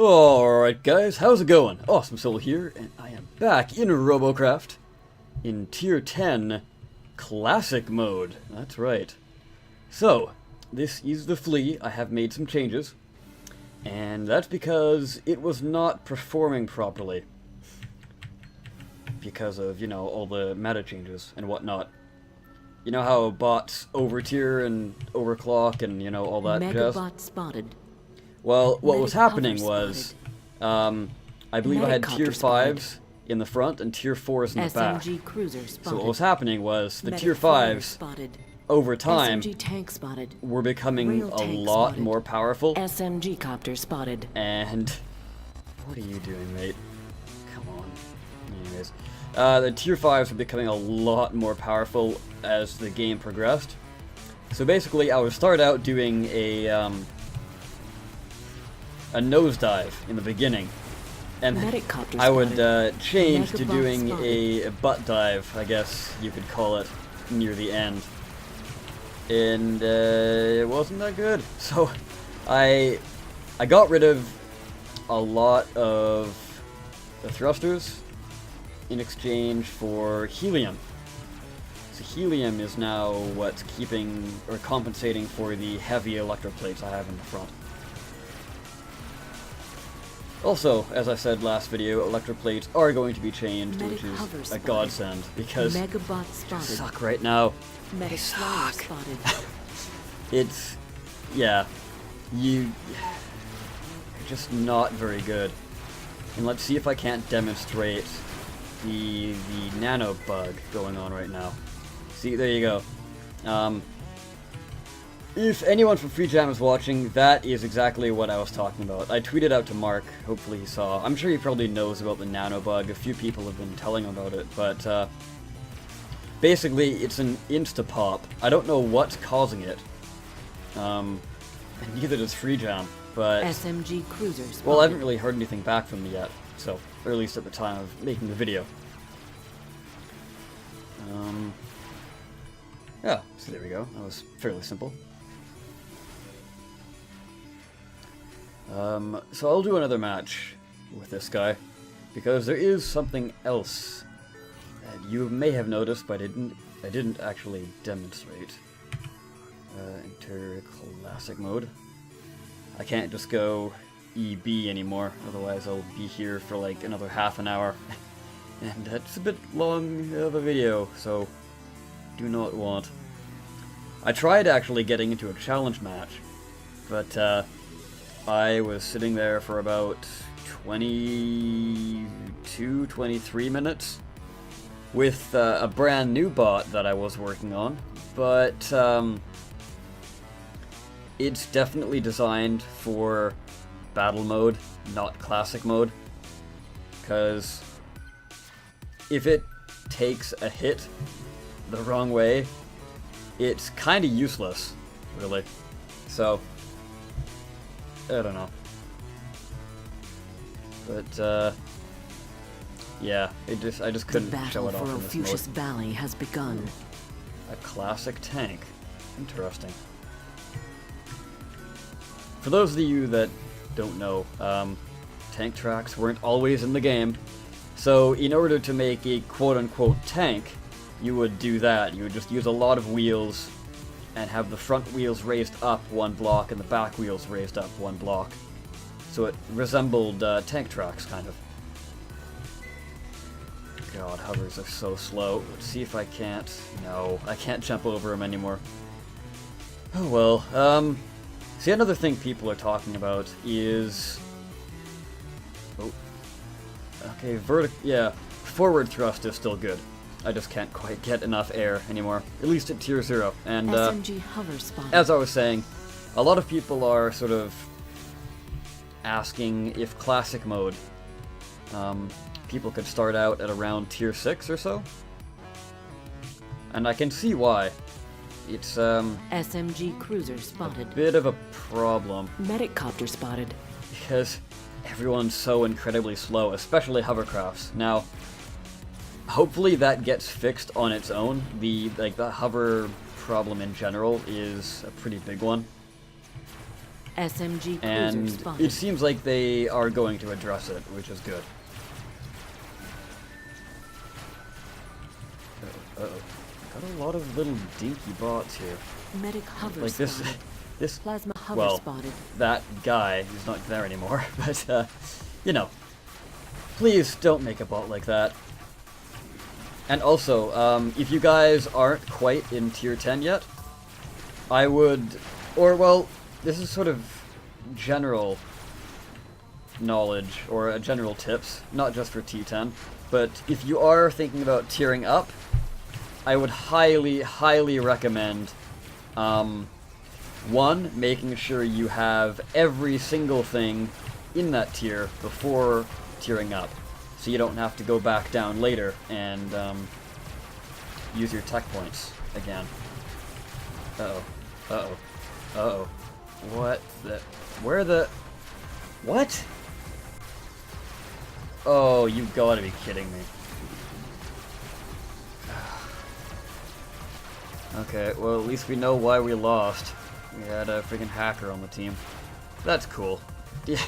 Alright guys, how's it going? Awesome Soul here, and I am back in Robocraft in Tier 10 Classic Mode. That's right. So, this is the flea. I have made some changes, and that's because it was not performing properly. Because of, you know, all the meta changes and whatnot. You know how bots over-tier and overclock and, you know, all that jazz? Megabot spotted. Well, what was happening was, I believe I had tier 5s in the front and tier 4s in the back. SMG cruiser spotted. So what was happening was, the tier 5s, over time, SMG tank spotted. were becoming Real a tank lot spotted. more powerful. SMG copter spotted. And, what are you doing, mate? Come on. Anyways, the tier 5s were becoming a lot more powerful as the game progressed. So basically, I would start out doing a nosedive in the beginning, and I would change to doing a butt dive, I guess you could call it, near the end. And it wasn't that good. So I got rid of a lot of the thrusters in exchange for helium. So helium is now what's keeping or compensating for the heavy electroplates I have in the front. Also, as I said last video, electroplates are going to be changed, which is a godsend, because they suck right now. They suck. It's, yeah, you're just not very good. And let's see if I can't demonstrate the nano bug going on right now. See, there you go. If anyone from Free Jam is watching, that is exactly what I was talking about. I tweeted out to Mark, hopefully he saw. I'm sure he probably knows about the nano bug. A few people have been telling him about it, but basically it's an insta-pop. I don't know what's causing it, and neither does Free Jam, but SMG cruisers. Well, I haven't really heard anything back from them yet, so, or at least at the time of making the video. Yeah, so there we go. That was fairly simple. So I'll do another match with this guy, because there is something else that you may have noticed, but I didn't actually demonstrate. Enter classic mode. I can't just go EB anymore, otherwise I'll be here for like another half an hour. And that's a bit long of a video, so do not want. I tried actually getting into a challenge match, but I was sitting there for about 22, 23 minutes with a brand new bot that I was working on, but it's definitely designed for battle mode, not classic mode, because if it takes a hit the wrong way, it's kind of useless, really. So, I don't know. But, yeah, I just couldn't show it off in this mode. The battle for Ophusius Valley has begun. A classic tank. Interesting. For those of you that don't know, tank tracks weren't always in the game. So, in order to make a quote-unquote tank, you would do that. You would just use a lot of wheels and have the front wheels raised up one block and the back wheels raised up one block. So it resembled tank tracks, kind of. God, hovers are so slow. Let's see if I can't... No, I can't jump over them anymore. Oh well. See, another thing people are talking about is... Oh. Okay, yeah, forward thrust is still good. I just can't quite get enough air anymore, at least at tier 0. And SMG hover spotted. As I was saying, a lot of people are sort of asking if classic mode, people could start out at around tier 6 or so. And I can see why. It's SMG cruiser spotted. A bit of a problem. Medic copter spotted. Because everyone's so incredibly slow, especially hovercrafts. Now, hopefully that gets fixed on its own. The hover problem in general is a pretty big one. SMG cruiser and spotted. it seems like they are going to address it, which is good. Uh-oh. Got a lot of little dinky bots here. Medic hover Like this, spotted. this, Plasma hover well, spotted. that guy is not there anymore, but, you know, please don't make a bot like that. And also, if you guys aren't quite in tier 10 yet, I would, or well, this is sort of general knowledge, or general tips, not just for T10, but if you are thinking about tiering up, I would highly, highly recommend, one, making sure you have every single thing in that tier before tiering up, so you don't have to go back down later and use your tech points again. Uh-oh. Uh-oh. Uh-oh. What the... Where the... What? Oh, you gotta be kidding me. Okay, well, at least we know why we lost. We had a freaking hacker on the team. That's cool. Yeah.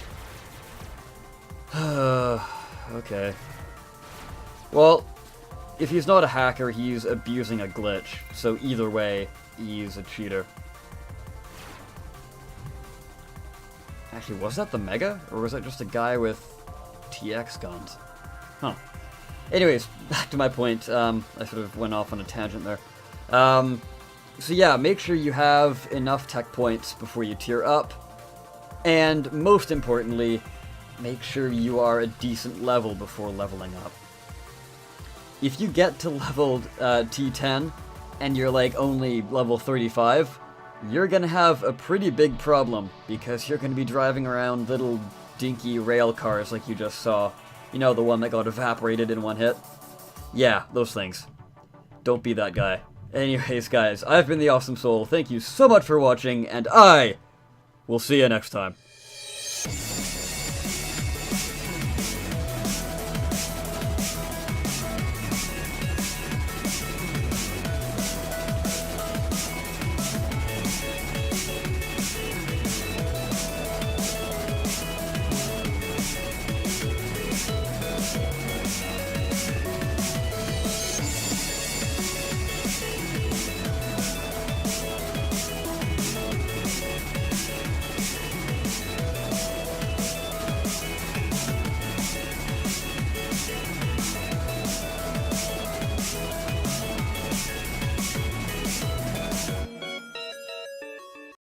Okay. Well, if he's not a hacker, he's abusing a glitch. So either way, he's a cheater. Actually, was that the Mega? Or was that just a guy with TX guns? Huh. Anyways, back to my point. I sort of went off on a tangent there. So yeah, make sure you have enough tech points before you tier up. And most importantly, make sure you are a decent level before leveling up. If you get to level T10 and you're like only level 35, you're gonna have a pretty big problem because you're gonna be driving around little dinky rail cars like you just saw. You know, the one that got evaporated in one hit? Yeah, those things. Don't be that guy. Anyways, guys, I've been the Awesome Soul. Thank you so much for watching, and I will see you next time.